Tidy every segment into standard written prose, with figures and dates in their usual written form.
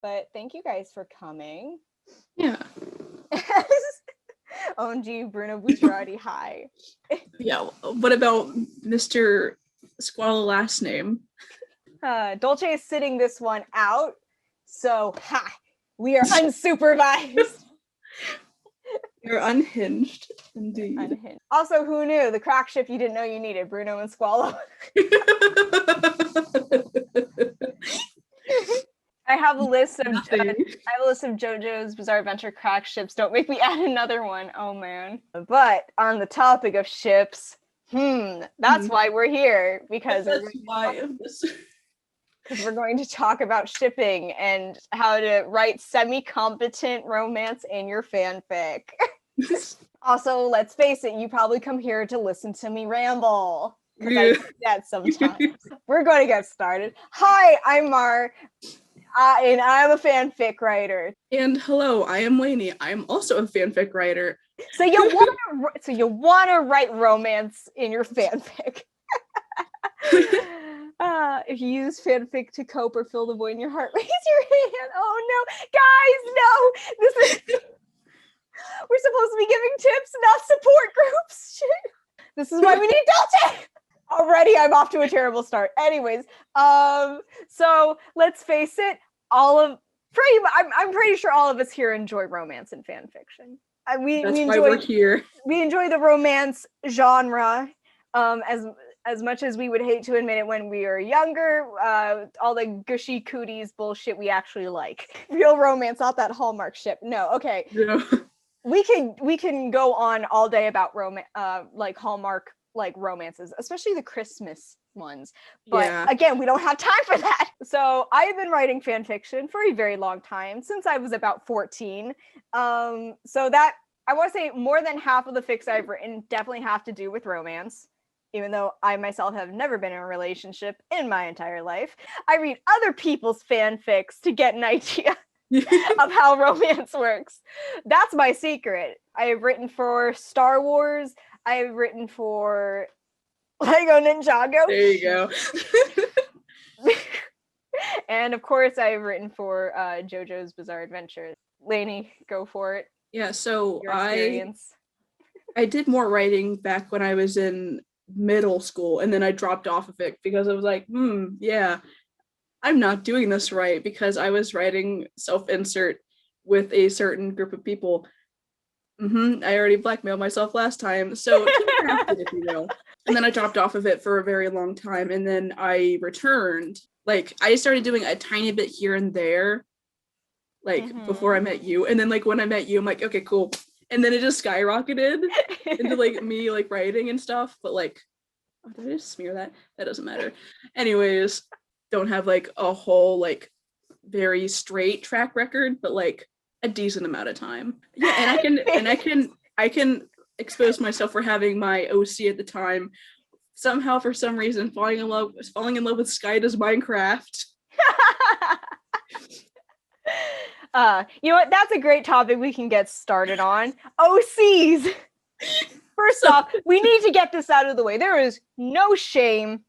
but thank you guys for coming. Yeah. OMG, Bruno Bucciarati, hi. Yeah, what about Mr. Squall last name? Dolce is sitting this one out, so we are unsupervised. You're unhinged, indeed. Unhinged. Also, who knew? The crack ship you didn't know you needed, Bruno and Squallow. I have a list of JoJo's Bizarre Adventure crack ships. Don't make me add another one. Oh man. But on the topic of ships, that's why we're here, because we're going to talk about shipping and how to write semi-competent romance in your fanfic. Also, let's face it, you probably come here to listen to me ramble, because I do that sometimes. We're going to get started. Hi, I'm Mar. And I'm a fanfic writer. And hello, I am Lainey. I am also a fanfic writer. So you want to write romance in your fanfic. If you use fanfic to cope or fill the void in your heart, raise your hand. Oh no, guys, no! This is we're supposed to be giving tips, not support groups. Shit. This is why we need Dolce. Already, I'm off to a terrible start. Anyways, so let's face it, I'm pretty sure all of us here enjoy romance and fan fiction. That's why we're here. We enjoy the romance genre, as much as we would hate to admit it when we were younger. All the gushy cooties bullshit we actually like. Real romance, not that Hallmark ship. No, okay. Yeah. We can go on all day about like Hallmark like romances, especially the Christmas ones, but again, we don't have time for that. So I've been writing fan fiction for a very long time, since I was about 14. So that, I want to say, more than half of the fics I've written definitely have to do with romance, even though I myself have never been in a relationship in my entire life. I read other people's fanfics to get an idea of how romance works. That's my secret. I have written for Star Wars. I've written for Lego Ninjago. There you go. And of course, I've written for JoJo's Bizarre Adventure. Lainey, go for it. Yeah, so I did more writing back when I was in middle school, and then I dropped off of it because I was like, yeah, I'm not doing this right, because I was writing self-insert with a certain group of people. I already blackmailed myself last time, so if you will. And then I dropped off of it for a very long time, and then I returned. Like, I started doing a tiny bit here and there, like, before I met you. And then, like, when I met you, I'm like, okay, cool. And then it just skyrocketed into, like, me, like, writing and stuff. But, like, did I just smear that? That doesn't matter. Anyways, don't have, like, a whole, like, very straight track record, but, like, a decent amount of time. Yeah, and I can expose myself for having my OC at the time. Somehow, for some reason, falling in love with Sky Does Minecraft. You know what? That's a great topic we can get started on. OCs. First off, we need to get this out of the way. There is no shame.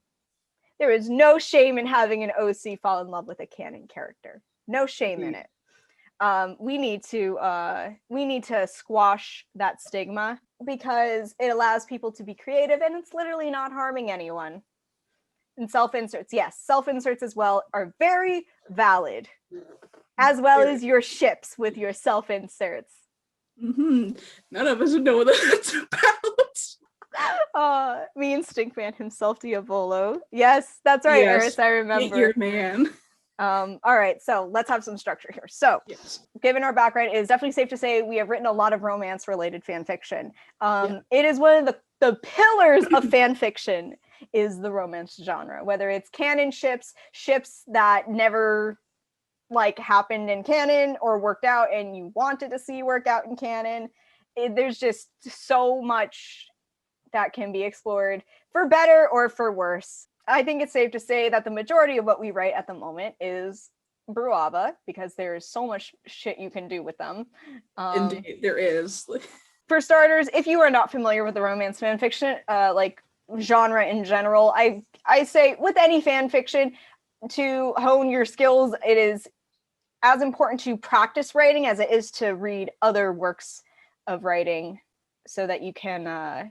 There is no shame in having an OC fall in love with a canon character. No shame in it. We need to squash that stigma, because it allows people to be creative, and it's literally not harming anyone. And self-inserts, yes, self-inserts as well are very valid, as well as your ships with your self-inserts. None of us know what that's about. Me and Stinkman himself, Diavolo. Yes, that's right, Eris, I remember. Your man. All right, so let's have some structure here. So, given our background, it is definitely safe to say we have written a lot of romance-related fan fiction. It is one of the pillars of fan fiction is the romance genre, whether it's canon ships that never like happened in canon or worked out and you wanted to see work out in canon. There's just so much that can be explored, for better or for worse. I think it's safe to say that the majority of what we write at the moment is Bruava, because there's so much shit you can do with them. Indeed, there is. For starters, if you are not familiar with the romance fanfiction, like genre in general, I say with any fan fiction, to hone your skills, it is as important to practice writing as it is to read other works of writing so that you can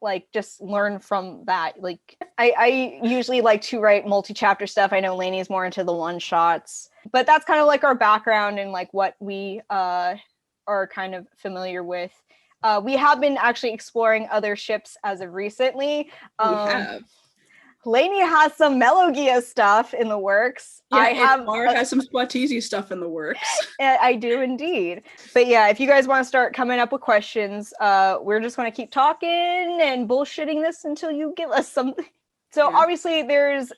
like just learn from that. Like I usually like to write multi-chapter stuff. I know Lainey's more into the one-shots, but that's kind of like our background and like what we are kind of familiar with. We have been actually exploring other ships as of recently. We have. Lainey has some Melogia stuff in the works. Yeah, and Mara has some Splatteezy stuff in the works. I do indeed. But yeah, if you guys want to start coming up with questions, we're just going to keep talking and bullshitting this until you give us something. So obviously there's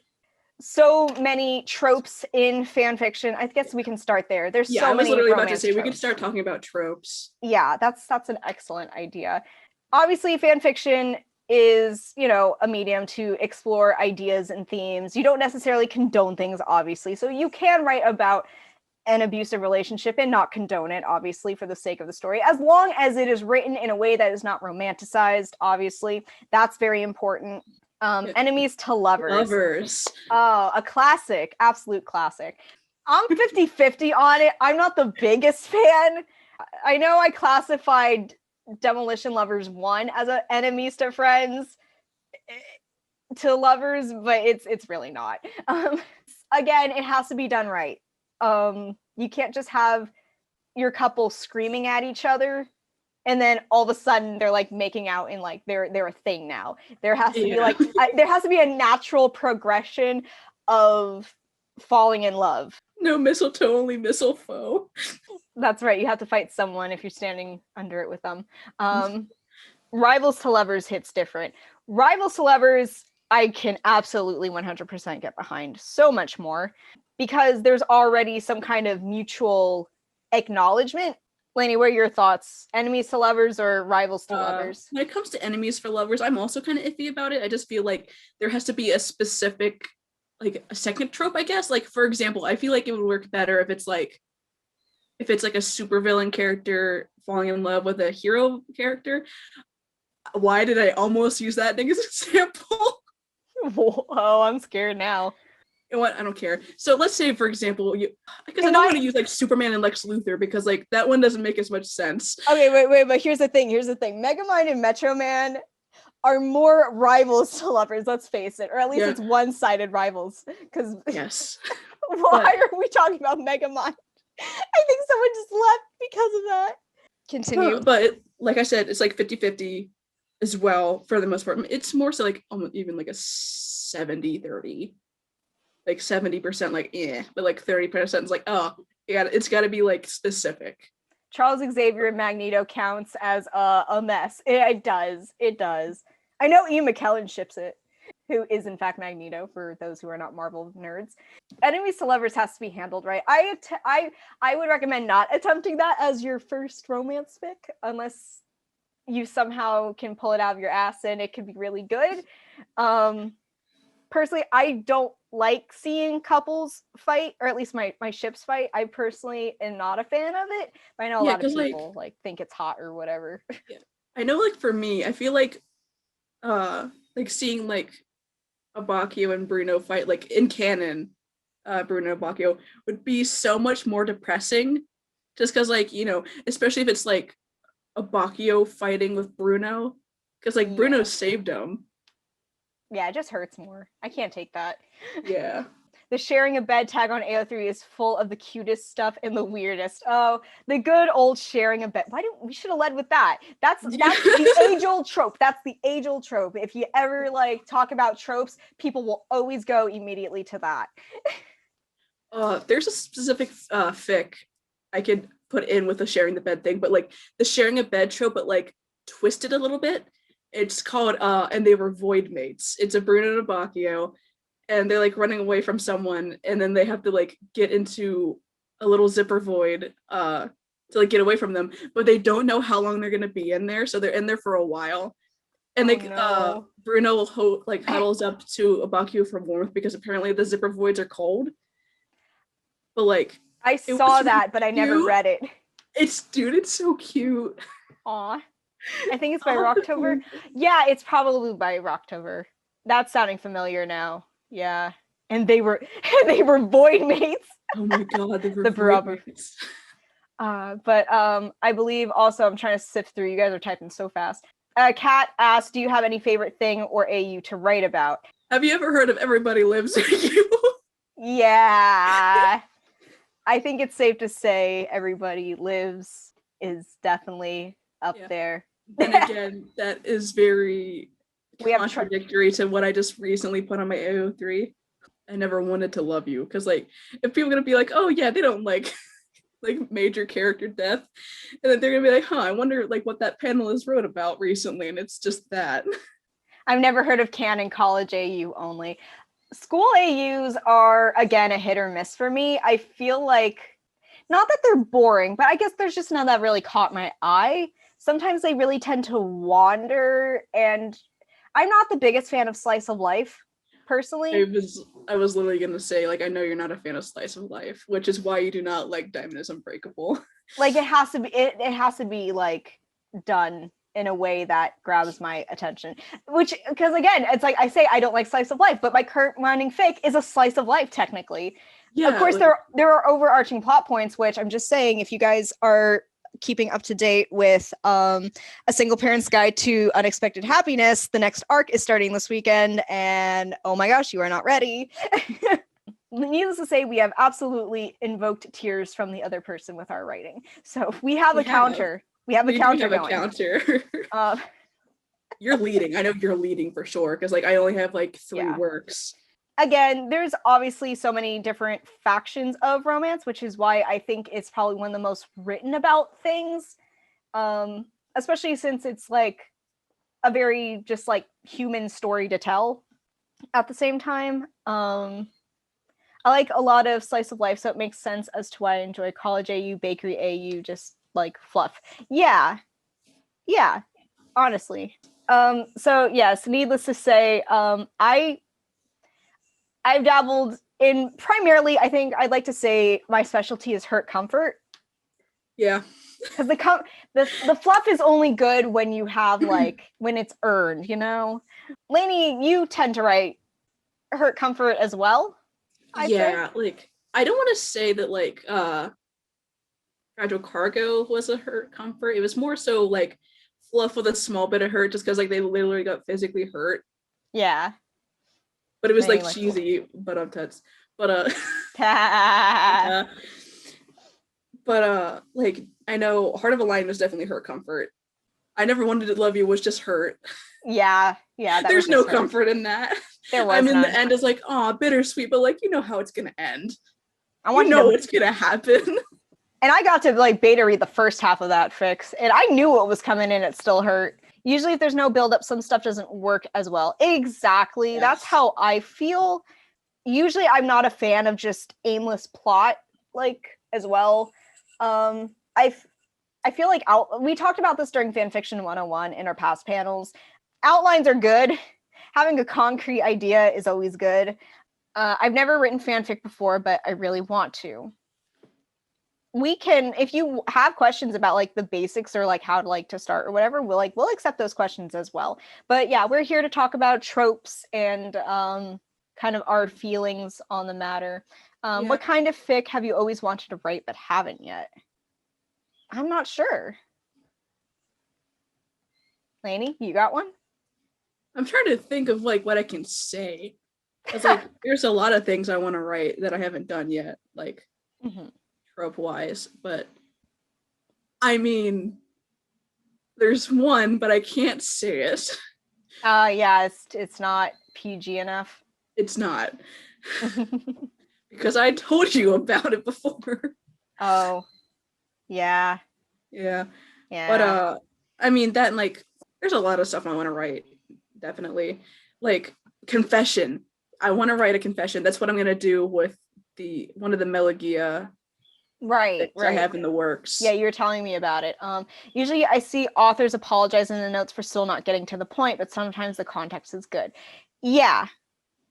so many tropes in fan fiction. I guess we can start there. There's so many. I was literally about to say tropes. we could start talking about tropes. Yeah, that's an excellent idea. Obviously, fan fiction is, you know, a medium to explore ideas and themes. You don't necessarily condone things, obviously. So you can write about an abusive relationship and not condone it, obviously, for the sake of the story, as long as it is written in a way that is not romanticized, obviously. That's very important. Enemies to lovers. Oh, a classic, absolute classic. I'm 50-50 on it. I'm not the biggest fan. I know I classified Demolition Lovers 1 as a enemies to friends to lovers, but it's really not. Again, it has to be done right. You can't just have your couple screaming at each other and then all of a sudden they're like making out and like they're a thing now. There has to be like there has to be a natural progression of falling in love. No mistletoe, only mistletoe. That's right. You have to fight someone if you're standing under it with them. Rivals to lovers hits different. Rivals to lovers, I can absolutely 100% get behind so much more because there's already some kind of mutual acknowledgement. Lainey, what are your thoughts? Enemies to lovers or rivals to lovers? When it comes to enemies for lovers, I'm also kind of iffy about it. I just feel like there has to be a specific, like a second trope, I guess. Like, for example, I feel like it would work better if it's like a supervillain character falling in love with a hero character. Why did I almost use that thing as an example? Oh, I'm scared now. You know what? I don't care. So let's say, for example, because I don't want to use like Superman and Lex Luthor because like that one doesn't make as much sense. Okay, wait, but here's the thing. Megamind and Metro Man are more rivals to lovers, let's face it, or at least it's one-sided rivals. Because yes, why are we talking about Megamind? I think someone just left because of that. Continue. But like I said, it's like 50-50 as well for the most part. It's more so like almost even like a 70-30. Like 70% like but like 30% is like, oh, yeah, it's got to be like specific. Charles Xavier and Magneto counts as a mess. It does. I know Ian McKellen ships it, who is in fact Magneto for those who are not Marvel nerds. Enemies to lovers has to be handled right. I would recommend not attempting that as your first romance fic unless you somehow can pull it out of your ass and it could be really good. Personally, I don't like seeing couples fight, or at least my ships fight. I personally am not a fan of it, but I know a lot of people like think it's hot or whatever. Yeah. I know, like for me, I feel like seeing like a Bacchio and Bruno fight, like in canon, Bruno and Bacchio would be so much more depressing, just because like, you know, especially if it's like a Bacchio fighting with Bruno, because like Bruno saved him. Yeah, it just hurts more. I can't take that. Yeah. The sharing a bed tag on AO3 is full of the cutest stuff and the weirdest. Oh, the good old sharing a bed. We should have led with that. That's the age-old trope. That's the age-old trope. If you ever like talk about tropes, people will always go immediately to that. There's a specific fic I could put in with the sharing the bed thing, but like the sharing a bed trope, but like twisted a little bit. It's called and they were void mates. It's a Bruno and a Bacchio, and they're like running away from someone, and then they have to like get into a little zipper void to like get away from them, but they don't know how long they're gonna be in there, so they're in there for a while. And Bruno huddles up to a Bacchio for warmth because apparently the zipper voids are cold. But like I saw that, but I never read it. It's so cute. Aw. I think it's by Rocktober. Yeah, it's probably by Rocktober. That's sounding familiar now. Yeah. And they were void mates. Oh my god, the biographies. But I believe also, I'm trying to sift through, you guys are typing so fast. Kat asked, do you have any favorite thing or AU to write about? Have you ever heard of Everybody Lives Near You? Yeah. I think it's safe to say Everybody Lives is definitely up there. Then again, that is very contradictory to what I just recently put on my AO3. I never wanted to love you, because like if people are gonna be like, oh yeah, they don't like major character death, and then they're gonna be like, I wonder like what that panelist wrote about recently, and it's just that. I've never heard of canon college AU only. School AUs are again a hit or miss for me. I feel like, not that they're boring, but I guess there's just none that really caught my eye. Sometimes they really tend to wander, and I'm not the biggest fan of slice of life personally. I was literally gonna say, like, I know you're not a fan of slice of life, which is why you do not like Diamond is Unbreakable. Like it has to be like done in a way that grabs my attention, which, because again, it's like I say I don't like slice of life, but my current running fic is a slice of life technically. Yeah, of course, like, there are overarching plot points, which I'm just saying, if you guys are keeping up to date with A Single Parent's Guide to Unexpected Happiness, the next arc is starting this weekend, and oh my gosh, you are not ready. Needless to say, we have absolutely invoked tears from the other person with our writing. So we have a counter. We have a counter going. You're leading. I know you're leading for sure, because like I only have like 3 works. Again, there's obviously so many different factions of romance, which is why I think it's probably one of the most written about things, especially since it's like a very just like human story to tell at the same time. I like a lot of slice of life, so it makes sense as to why I enjoy college AU, bakery AU, just like fluff. Yeah, honestly. So yes, needless to say, I've dabbled in primarily, I think I'd like to say my specialty is hurt comfort. Yeah. Because the fluff is only good when you have like when it's earned, you know? Lainey, you tend to write hurt comfort as well. I'd say. Like I don't want to say that like Fragile Cargo was a hurt comfort. It was more so like fluff with a small bit of hurt, just because like they literally got physically hurt. Yeah. But it was like cheesy, but on tits. But like I know Heart of a Lion was definitely hurt comfort. I Never Wanted to Love You was just hurt. Yeah. There's no comfort in that. There was. I mean, the end is like, bittersweet, but like you know how it's gonna end. You know what's gonna happen. And I got to like beta read the first half of that fix, and I knew what was coming in. It still hurt. Usually if there's no buildup, some stuff doesn't work as well. Exactly. Yes. That's how I feel. Usually I'm not a fan of just aimless plot, like, as well. I feel like we talked about this during Fanfiction 101 in our past panels. Outlines are good. Having a concrete idea is always good. I've never written fanfic before, but I really want to. We can, if you have questions about like the basics or like how to like to start or whatever, we'll accept those questions as well. But yeah, we're here to talk about tropes and kind of our feelings on the matter. What kind of fic have you always wanted to write but haven't yet? I'm not sure. Lainey, you got one? I'm trying to think of like what I can say. Because like there's a lot of things I want to write that I haven't done yet, like trope wise. But I mean, there's one, but I can't say it. Yeah, it's not PG enough. It's not. Because I told you about it before. Oh. Yeah. But I mean that, and like there's a lot of stuff I want to write, definitely. Like confession. I want to write a confession. That's what I'm gonna do with one of the Melagia right I have in the works. Yeah, you were telling me about it. Usually I see authors apologize in the notes for still not getting to the point, but sometimes the context is good. Yeah,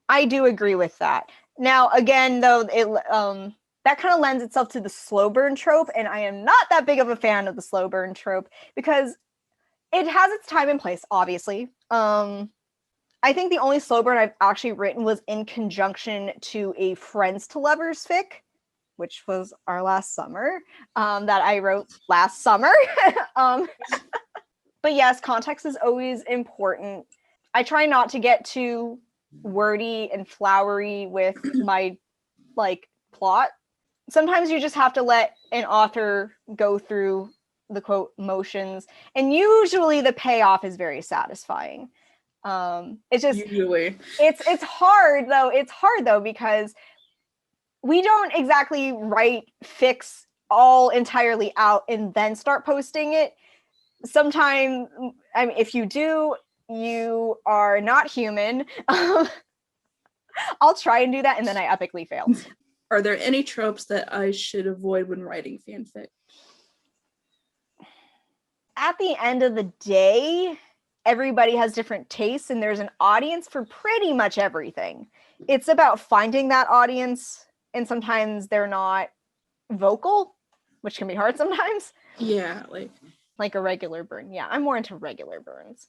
I do agree with that. Now again, though, it that kind of lends itself to the slow burn trope, and I am not that big of a fan of the slow burn trope because it has its time and place, obviously. I think the only slow burn I've actually written was in conjunction to a friends to lovers fic. which was our last summer, that I wrote last summer. But yes, context is always important. I try not to get too wordy and flowery with my like plot. Sometimes you just have to let an author go through the quote motions, and usually the payoff is very satisfying. It's just usually it's hard though. It's hard though because we don't exactly write fics all entirely out and then start posting it. Sometimes, I mean, if you do, you are not human. I'll try and do that, and then I epically fail. Are there any tropes that I should avoid when writing fanfic? At the end of the day, everybody has different tastes, and there's an audience for pretty much everything. It's about finding that audience, and sometimes they're not vocal, which can be hard sometimes. Yeah, like a regular burn. Yeah, I'm more into regular burns.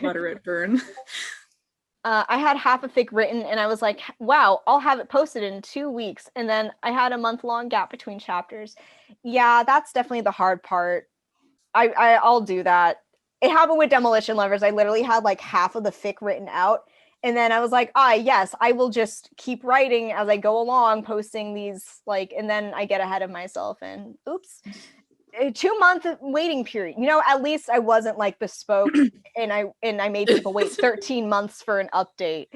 Moderate burn. I had half a fic written and I was like, wow, I'll have it posted in 2 weeks. And then I had a month-long gap between chapters. Yeah, that's definitely the hard part. I'll do that. It happened with Demolition Lovers. I literally had like half of the fic written out. And then I was like, yes, I will just keep writing as I go along, posting these and then I get ahead of myself and oops. A 2-month waiting period. At least I wasn't like bespoke and I made people wait 13 months for an update.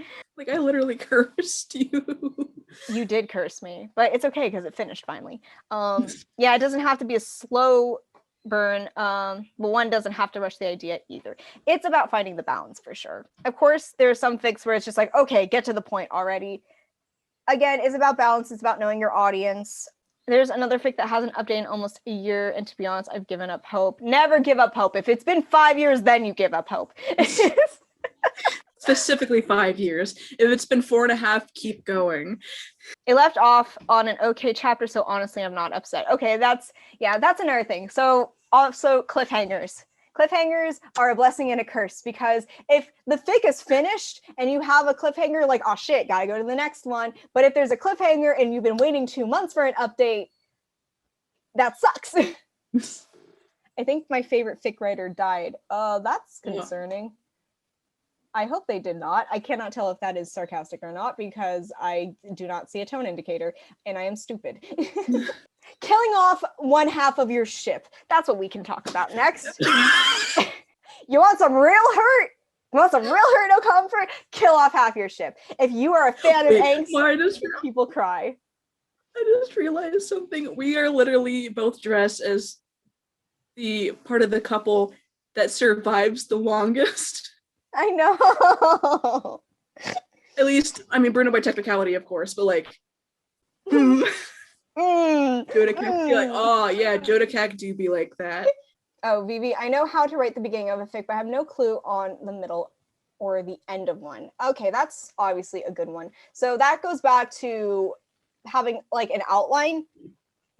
I literally cursed you. You did curse me, but it's okay because it finished finally. Yeah, it doesn't have to be a slow burn, but one doesn't have to rush the idea either. It's about finding the balance for sure. Of course, there are some fics where it's just like, okay, get to the point already. Again, it's about balance. It's about knowing your audience. There's another fic that hasn't updated in almost a year, and to be honest, I've given up hope. Never give up hope. If it's been 5 years, then you give up hope. Specifically 5 years. If it's been 4.5, keep going. It left off on an okay chapter, so honestly, I'm not upset. Okay, that's another thing. So also cliffhangers. Cliffhangers are a blessing and a curse because if the fic is finished and you have a cliffhanger, like, oh shit, gotta go to the next one. But if there's a cliffhanger and you've been waiting 2 months for an update, that sucks. I think my favorite fic writer died. That's concerning. Yeah. I hope they did not. I cannot tell if that is sarcastic or not because I do not see a tone indicator and I am stupid. Killing off one half of your ship. That's what we can talk about next. You want some real hurt? You want some real hurt, no comfort? Kill off half your ship. If you are a fan of angst, people cry. I just realized something. We are literally both dressed as the part of the couple that survives the longest. I know. At least, I mean, Bruno by technicality, of course, but Jodacac be like, oh yeah, Jodacac do be like that. Oh, Vivi, I know how to write the beginning of a fic, but I have no clue on the middle or the end of one. Okay, that's obviously a good one. So that goes back to having an outline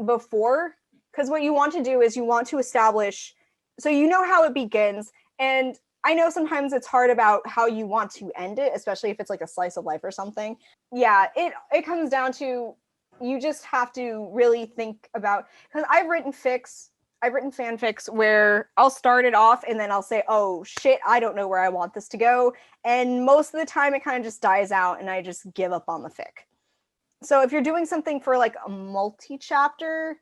before, because what you want to do is you want to establish, so you know how it begins, and I know sometimes it's hard about how you want to end it, especially if it's like a slice of life or something. Yeah, it comes down to you just have to really think about, because I've written fanfics where I'll start it off and then I'll say, oh shit, I don't know where I want this to go. And most of the time it kind of just dies out and I just give up on the fic. So if you're doing something for a multi-chapter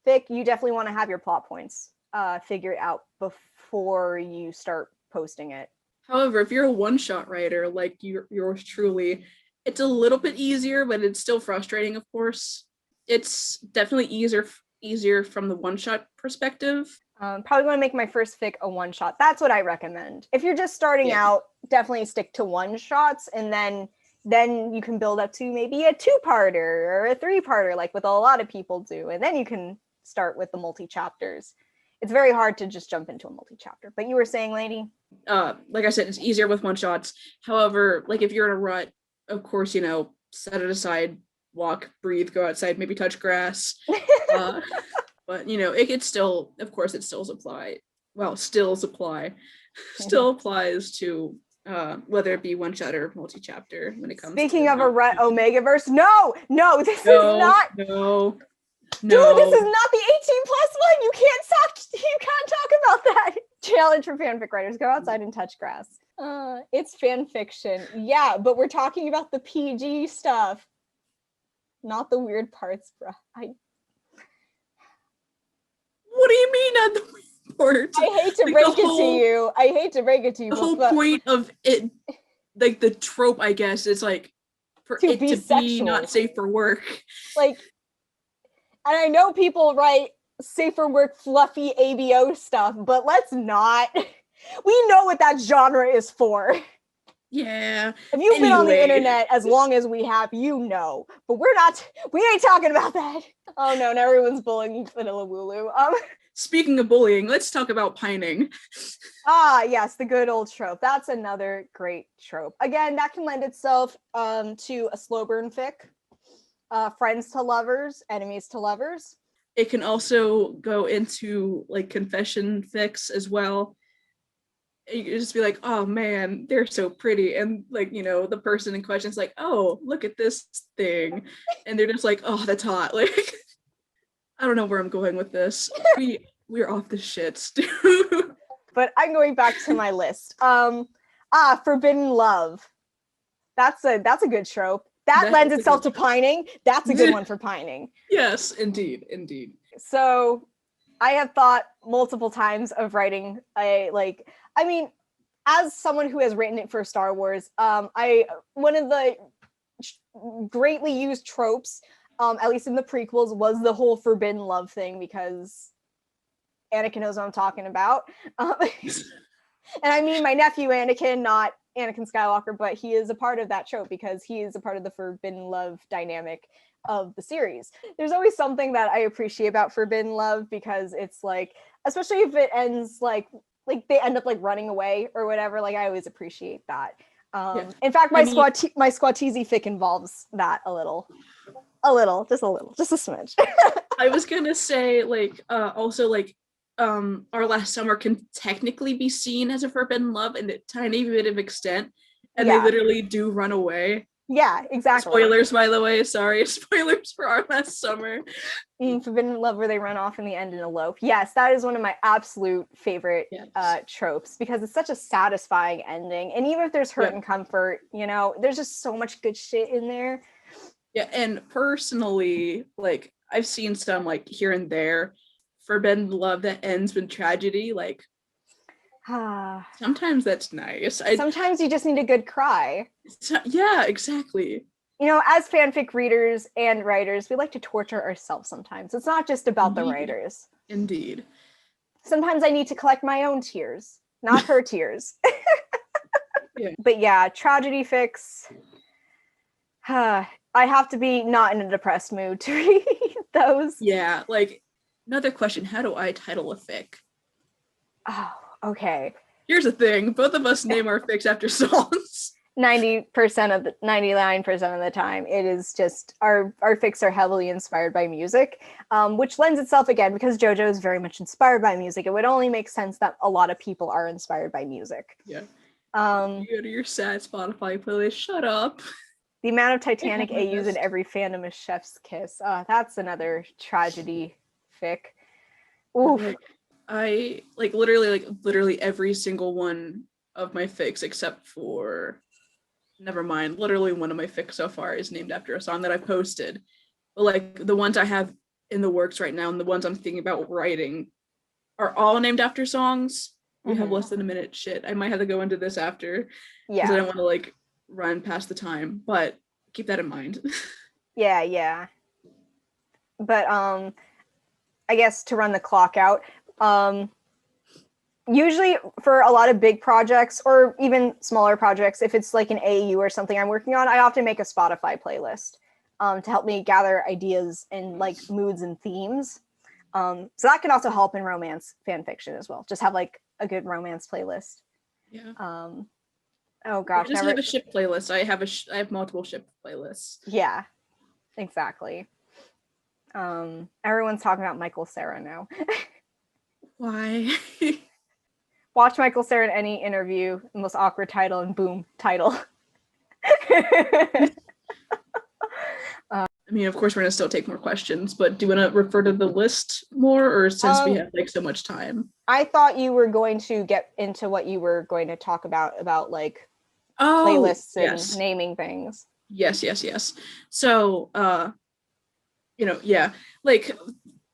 fic, you definitely want to have your plot points figured out before you start posting it. However, if you're a one-shot writer like yours truly, it's a little bit easier, but it's still frustrating, of course. It's definitely easier from the one-shot perspective. Probably want to make my first fic a one-shot. That's what I recommend. If you're just starting out, definitely stick to one-shots, and then you can build up to maybe a 2-parter or a 3-parter, like what a lot of people do, and then you can start with the multi-chapters. It's very hard to just jump into a multi-chapter. But you were saying, lady? Like I said, it's easier with one-shots. However, if you're in a rut, of course, set it aside, walk, breathe, go outside, maybe touch grass. But, it could still, of course, it still applies to whether it be one shot or multi-chapter when it comes Speaking to of a Omegaverse, no, this is not. No. Dude, this is not the 18+1. You can't talk about that. Challenge for fanfic writers: go outside and touch grass. It's fan fiction. Yeah, but we're talking about the PG stuff, not the weird parts, bro. What do you mean not the weird parts? I hate to break it to you. The whole point of it, like the trope, I guess, is like for it to be not safe for work. Like, and I know people write safe for work fluffy ABO stuff, but let's not. We know what that genre is for. Yeah. If you've been on the internet as long as we have, you know. But we ain't talking about that. Oh no, now everyone's bullying Vanilla Wooloo. Speaking of bullying, let's talk about pining. Yes, the good old trope. That's another great trope. Again, that can lend itself to a slow burn fic. Friends to lovers, enemies to lovers. It can also go into like confession fics as well. You can just be like, oh man, they're so pretty. And like, the person in question is like, oh, look at this thing. And they're just like, oh, that's hot. Like, I don't know where I'm going with this. We're off the shits, dude. But I'm going back to my list. Forbidden love. That's a good trope. That lends itself to pining. That's a good one for pining. Yes, indeed. So I have thought multiple times of writing as someone who has written it for Star Wars, one of the greatly used tropes, at least in the prequels, was the whole forbidden love thing, because Anakin knows what I'm talking about. And I mean my nephew Anakin, not Anakin Skywalker, but he is a part of that trope because he is a part of the forbidden love dynamic of the series. There's always something that I appreciate about forbidden love, because it's like, especially if it ends like they end up like running away or whatever, like I always appreciate that. In fact, my Squatteezy fic involves that a little, just a smidge. I was gonna say also our last summer can technically be seen as a forbidden love in a tiny bit of extent, and they literally do run away. Yeah, exactly. Spoilers, by the way. Sorry, spoilers for our last summer. Forbidden love, where they run off in the end and elope. Yes, that is one of my absolute favorite tropes, because it's such a satisfying ending. And even if there's hurt and comfort, there's just so much good shit in there. Yeah, and personally, like I've seen some like here and there forbidden love that ends with tragedy. Like sometimes that's nice. Sometimes you just need a good cry. Yeah, exactly. As fanfic readers and writers, we like to torture ourselves sometimes. It's not just about the writers. Indeed. Sometimes I need to collect my own tears, not her tears. Yeah. But yeah, tragedy fics. I have to be not in a depressed mood to read those. Yeah, like another question, how do I title a fic? Oh, okay. Here's the thing, both of us name our fics after songs. 99% of the time, it is just our fics are heavily inspired by music, which lends itself, again, because JoJo is very much inspired by music, it would only make sense that a lot of people are inspired by music. Yeah. You go to your sad Spotify playlist, shut up. The amount of Titanic AUs in every fandom is Chef's Kiss. That's another tragedy fic. Oof. I literally every single one of my fics except for, never mind, literally one of my fics so far is named after a song that I posted. But like the ones I have in the works right now and the ones I'm thinking about writing are all named after songs. We have less than a minute. Shit, I might have to go into this after. Yeah. Because I don't want to run past the time, but keep that in mind. Yeah. But I guess to run the clock out, usually for a lot of big projects or even smaller projects, if it's like an AU or something I'm working on, I often make a Spotify playlist to help me gather ideas and moods and themes. So that can also help in romance fan fiction as well. Just have a good romance playlist. Yeah. Oh gosh, I just have a ship playlist. I have multiple ship playlists. Yeah, exactly. Everyone's talking about Michael Cera now. Why? Watch Michael Cera in any interview, the most awkward title, and boom, title. I mean, of course, we're gonna still take more questions, but do you want to refer to the list more, or since we have like so much time? I thought you were going to get into what you were going to talk about like playlists and naming things. Yes. So, like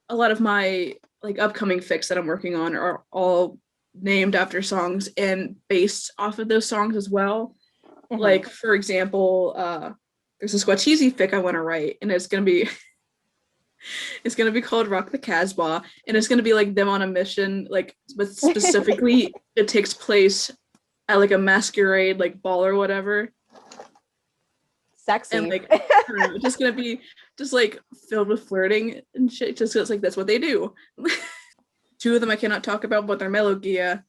a lot of my like upcoming fics that I'm working on are all named after songs and based off of those songs as well. Mm-hmm. Like, for example, there's a Squatcheesy fic I want to write, and it's gonna be called Rock the Casbah, and it's gonna be like them on a mission, like, but specifically it takes place at like a masquerade like ball or whatever. Sexy. And like it's just gonna be just like filled with flirting and shit, just because like that's what they do. Two of them I cannot talk about, but they're Melogia.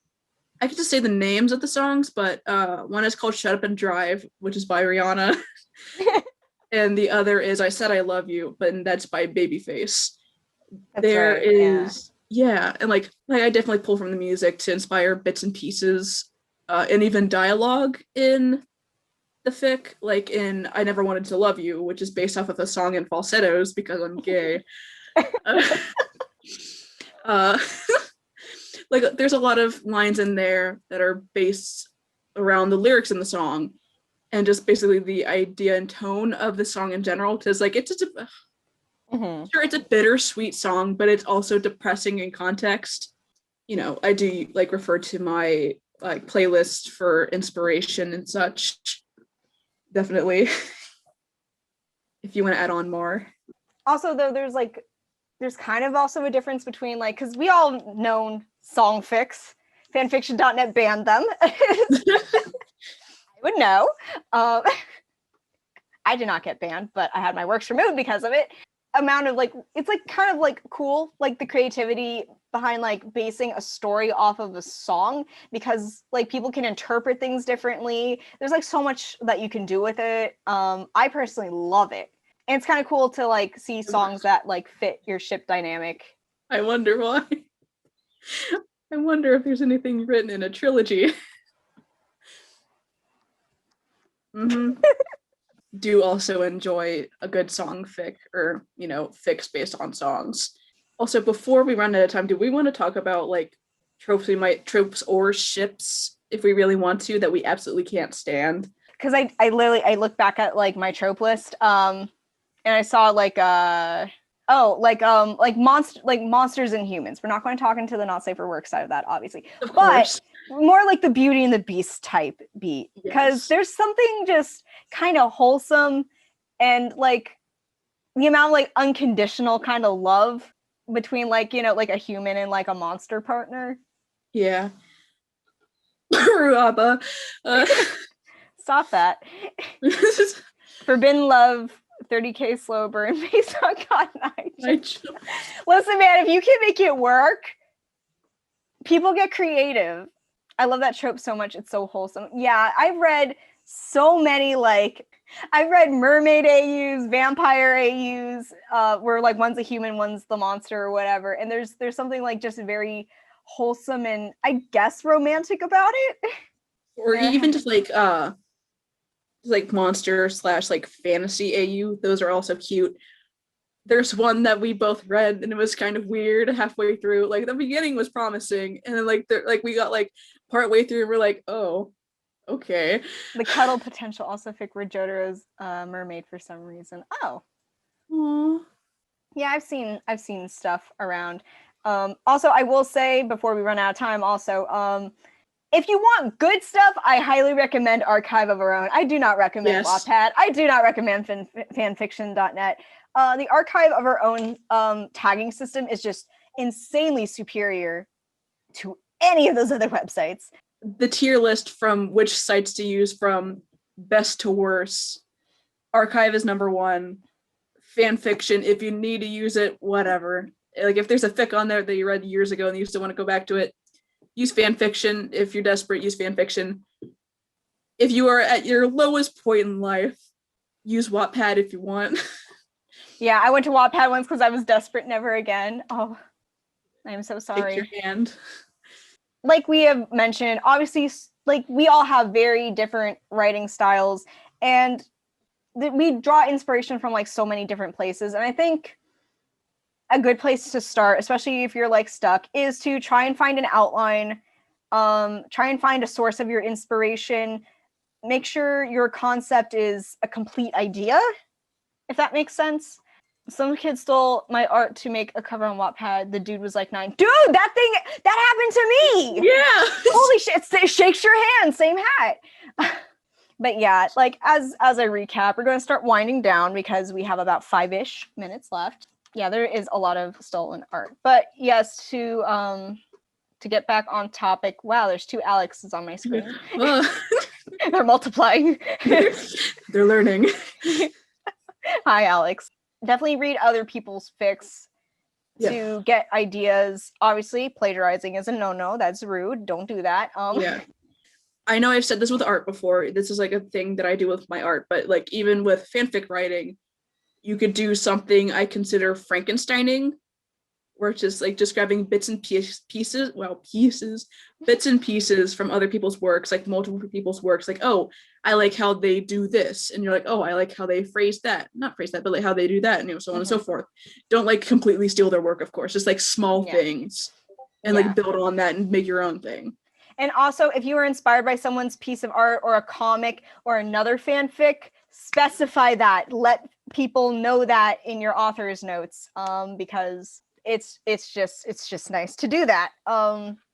I could just say the names of the songs, but one is called Shut Up and Drive, which is by Rihanna. And the other is I Said I Love You, but that's by Babyface. And like I definitely pull from the music to inspire bits and pieces, and even dialogue in the fic, like in I Never Wanted to Love You, which is based off of a song in falsettos because I'm gay. Like there's a lot of lines in there that are based around the lyrics in the song and just basically the idea and tone of the song in general, because like it's just sure, it's a bittersweet song, but it's also depressing in context. You know, I do like refer to my like playlist for inspiration and such. Definitely. If you want to add on more. Also, though, there's kind of also a difference between like, because we all know song fics. Fanfiction.net banned them. I would know. I did not get banned, but I had my works removed because of it. Amount of like, it's like kind of like cool, like the creativity behind like basing a story off of a song, because like people can interpret things differently. There's like so much that you can do with it. I personally love it. And it's kind of cool to like see songs that like fit your ship dynamic. I wonder why. I wonder if there's anything written in a trilogy. Do also enjoy a good song fic, or you know, fics based on songs. Also, before we run out of time, do we want to talk about like tropes or ships if we really want to that we absolutely can't stand? Because I literally look back at like my trope list, and I saw like monsters and humans. We're not going to talk into the not safe for work side of that, obviously, but more like the Beauty and the Beast type beat, because there's something just kind of wholesome and like the amount of like unconditional kind of love between like, you know, like a human and like a monster partner. Yeah. Ruaba. Stop that. Forbidden love, 30K slow burn based on God Night. Listen, man, if you can make it work, people get creative. I love that trope so much. It's so wholesome. Yeah, I've read so many, like, I've read mermaid AUs, vampire AUs, where like one's a human, one's the monster or whatever. And there's something like just very wholesome and I guess romantic about it. Or even just like monster / like fantasy AU. Those are also cute. There's one that we both read and it was kind of weird halfway through. Like the beginning was promising and then like we got like part way through and we're like, oh, okay. The cuddle potential also fic where Jotaro's mermaid for some reason. Oh. Aww. Yeah, I've seen stuff around. Also, I will say before we run out of time, also, if you want good stuff, I highly recommend Archive of Our Own. I do not recommend Wattpad. I do not recommend fanfiction.net. The Archive of Our Own tagging system is just insanely superior to any of those other websites. The tier list from which sites to use from best to worst. Archive is number 1. Fanfiction, if you need to use it, whatever. Like if there's a fic on there that you read years ago and you still want to go back to it, use fanfiction. If you're desperate, use fanfiction. If you are at your lowest point in life, use Wattpad if you want. Yeah, I went to Wattpad once because I was desperate. Never again. Oh, I'm so sorry. Take your hand. like we have mentioned, obviously, like we all have very different writing styles, and we draw inspiration from like so many different places. And I think a good place to start, especially if you're like stuck, is to try and find an outline, try and find a source of your inspiration. Make sure your concept is a complete idea, if that makes sense. Some kid stole my art to make a cover on Wattpad. The dude was like 9. Dude, that happened to me. Yeah. Holy shit! It shakes your hand. Same hat. But yeah, like as a recap, we're going to start winding down because we have about 5-ish minutes left. Yeah, there is a lot of stolen art. But yes, to get back on topic. Wow, there's 2 Alexes on my screen. They're multiplying. They're learning. Hi, Alex. Definitely read other people's fics to get ideas. Obviously, plagiarizing is a no-no. That's rude. Don't do that. Yeah. I know I've said this with art before. This is like a thing that I do with my art, but like even with fanfic writing, you could do something I consider Frankensteining, where it's just like just grabbing bits and pieces from other people's works, like multiple people's works. Like, oh, I like how they do this, and you're like, oh, I like how they not phrase that, but like how they do that, and so on and so forth. Don't like completely steal their work, of course, just like small things, and like build on that and make your own thing. And also, if you are inspired by someone's piece of art or a comic or another fanfic, specify that. Let people know that in your author's notes, because it's just nice to do that,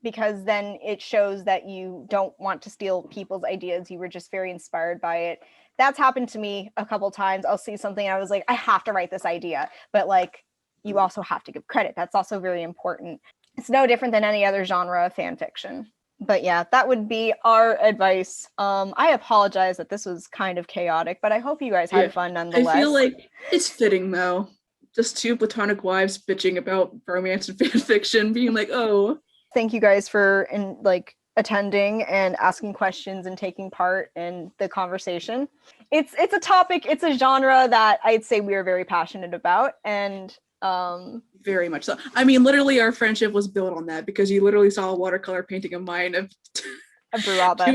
because then it shows that you don't want to steal people's ideas. You were just very inspired by it. That's happened to me a couple times. I'll see something, I was like, I have to write this idea, but like, you also have to give credit. That's also very important. It's no different than any other genre of fan fiction. But yeah, that would be our advice. I apologize that this was kind of chaotic, but I hope you guys had fun nonetheless. I feel like it's fitting though. Just 2 platonic wives bitching about romance and fan fiction, being like, oh. Thank you guys for attending and asking questions and taking part in the conversation. It's a topic, it's a genre that I'd say we are very passionate about, and very much so. I mean, literally our friendship was built on that, because you literally saw a watercolor painting of mine of 2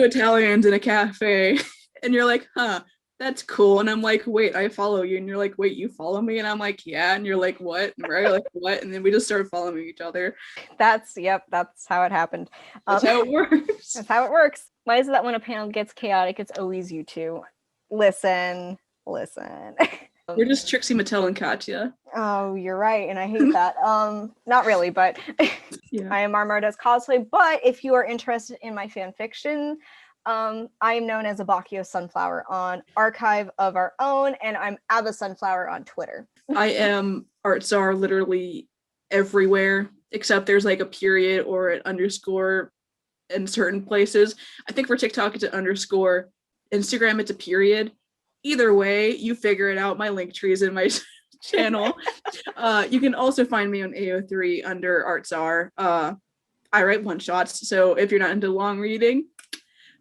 Italians in a cafe, and you're like, huh, that's cool. And I'm like, wait, I follow you. And you're like, wait, you follow me? And I'm like, yeah. And you're like, what? And we're like, what? And then we just started following each other. That's how it happened. That's how it works. That's how it works. Why is it that when a panel gets chaotic, it's always you 2? Listen. We're just Trixie Mattel and Katya. Oh, you're right, and I hate that. Not really, but I am Marmardoescosplay. But if you are interested in my fan fiction, I am known as a Bacchio Sunflower on Archive of Our Own, and I'm Abba Sunflower on Twitter. I am ArtCzar literally everywhere, except there's like a period or an underscore in certain places. I think for TikTok it's an underscore, Instagram it's a period. Either way, you figure it out. My link tree is in my channel. You can also find me on AO3 under ArtCzar. I write one-shots, so if you're not into long reading,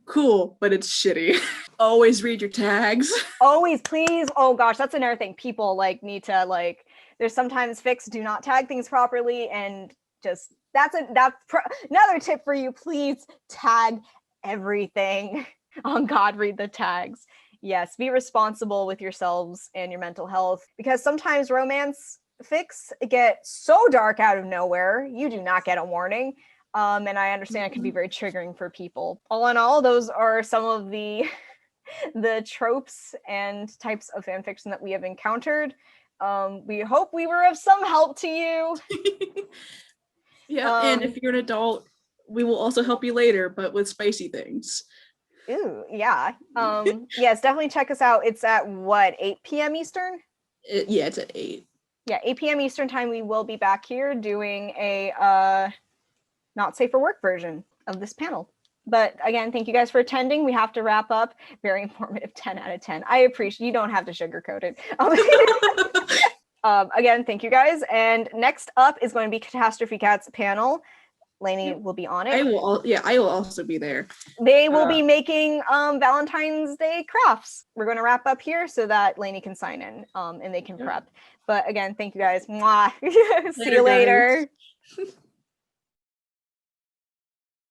cool, but it's shitty. Always read your tags. Always, please. Oh gosh, that's another thing. People need to there's sometimes fics do not tag things properly, and just that's another tip for you. Please tag everything. Oh God, read the tags. Yes, be responsible with yourselves and your mental health, because sometimes romance fics get so dark out of nowhere, you do not get a warning. And I understand it can be very triggering for people. All in all, those are some of the tropes and types of fan fiction that we have encountered. We hope we were of some help to you. Yeah, and if you're an adult, we will also help you later, but with spicy things. Ooh, yeah. Yes, definitely check us out. It's at 8 p.m. Eastern? Yeah, it's at 8. Yeah, 8 p.m. Eastern time. We will be back here doing a not safe for work version of this panel. But again, thank you guys for attending. We have to wrap up. Very informative, 10 out of 10. I appreciate, you don't have to sugarcoat it. Again, thank you guys. And next up is going to be Catastrophe Cats panel. Lainey will be on it. I will also be there. They will be making Valentine's Day crafts. We're going to wrap up here so that Lainey can sign in and they can prep. But again, thank you guys. Mwah. See you later.